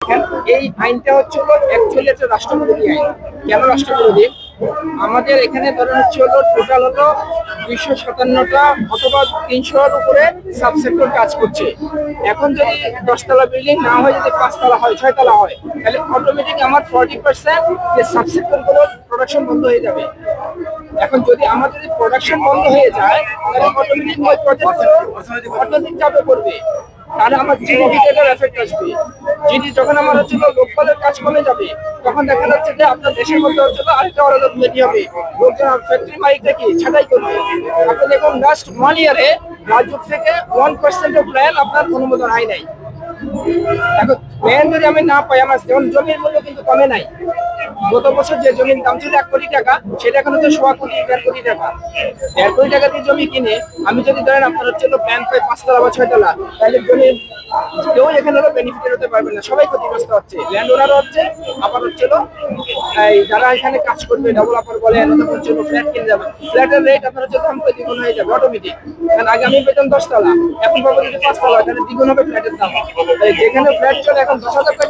দেখেন এই আইনটা হচ্ছে অ্যাকচুয়ালি একটা রাষ্ট্রবিরোধী আইন। কেন রাষ্ট্রবিরোধী? আমাদের এখানে ধরেন হচ্ছে টোটাল হলো 257টা অথবা 300-এর উপরে সাবসেক্টর কাজ করছে। এখন যদি 10তলা বিল্ডিং না হয়, যদি 5তলা হয়, 6তলা হয়, তাহলে অটোমেটিক আমার 40% যে সাবসেক্টর গুলোর প্রোডাকশন বন্ধ হয়ে যাবে। এখন যদি আমার যদি প্রোডাকশন বন্ধ হয়ে যায়, তাহলে অটোমেটিক ওই প্রজেক্ট অর্থনৈতিক চাপে পড়বে, তাহলে আমার জিডিপিতে এফেক্ট আসবে। জিডি যখন আমার হচ্ছে লোকবলের কাজ কমে যাবে, তখন দেখা যাচ্ছে যে আপনার দেশের মধ্যে হচ্ছে আরেকটা অরাজক তৈরি হবে, লোকজন ফ্যাক্টরি মালিকটা কি ছাঁটাই করবে। আপনি দেখুন লাস্ট 1 ইয়ারে রাজ্য থেকে 1% প্ল্যান আপনার অনুমোদন হয় নাই। এখন প্ল্যান যদি আমি না পাই, আমার যেমন জমির মূল্য কিন্তু কমে নাই। গত বছর যে জমির দাম ছিল 1 কোটি টাকা, সেটা এখন হচ্ছে 1.25 কোটি 1.5 কোটি টাকা। 1.5 কোটি টাকা দিয়ে জমি কিনে আমি যদি ধরেন আপনার হচ্ছে প্ল্যান পাই 5তলা বা 6তলা, তাহলে জমির কেউ এখানে বেনিফিটেড হতে পারবে না, সবাই ক্ষতিগ্রস্ত হচ্ছে। ল্যান্ড ওনারও হচ্ছে, আবার হচ্ছে এই যারা এখানে কাজ করবে ডেভেলপার বলেন, অথবা হচ্ছে ফ্ল্যাট কিনে যাবে, ফ্ল্যাটের রেট আপনার হচ্ছে দাম দ্বিগুণ হয়ে যাবে অটোমেটিক। কারণ আগে আমি পেতাম 10তলা, এখন পাবো যদি 5তলা, তাহলে দ্বিগুণ হবে ফ্ল্যাটের দাম। যেখানে ফ্ল্যাট চলে এখন 10,000 টাকা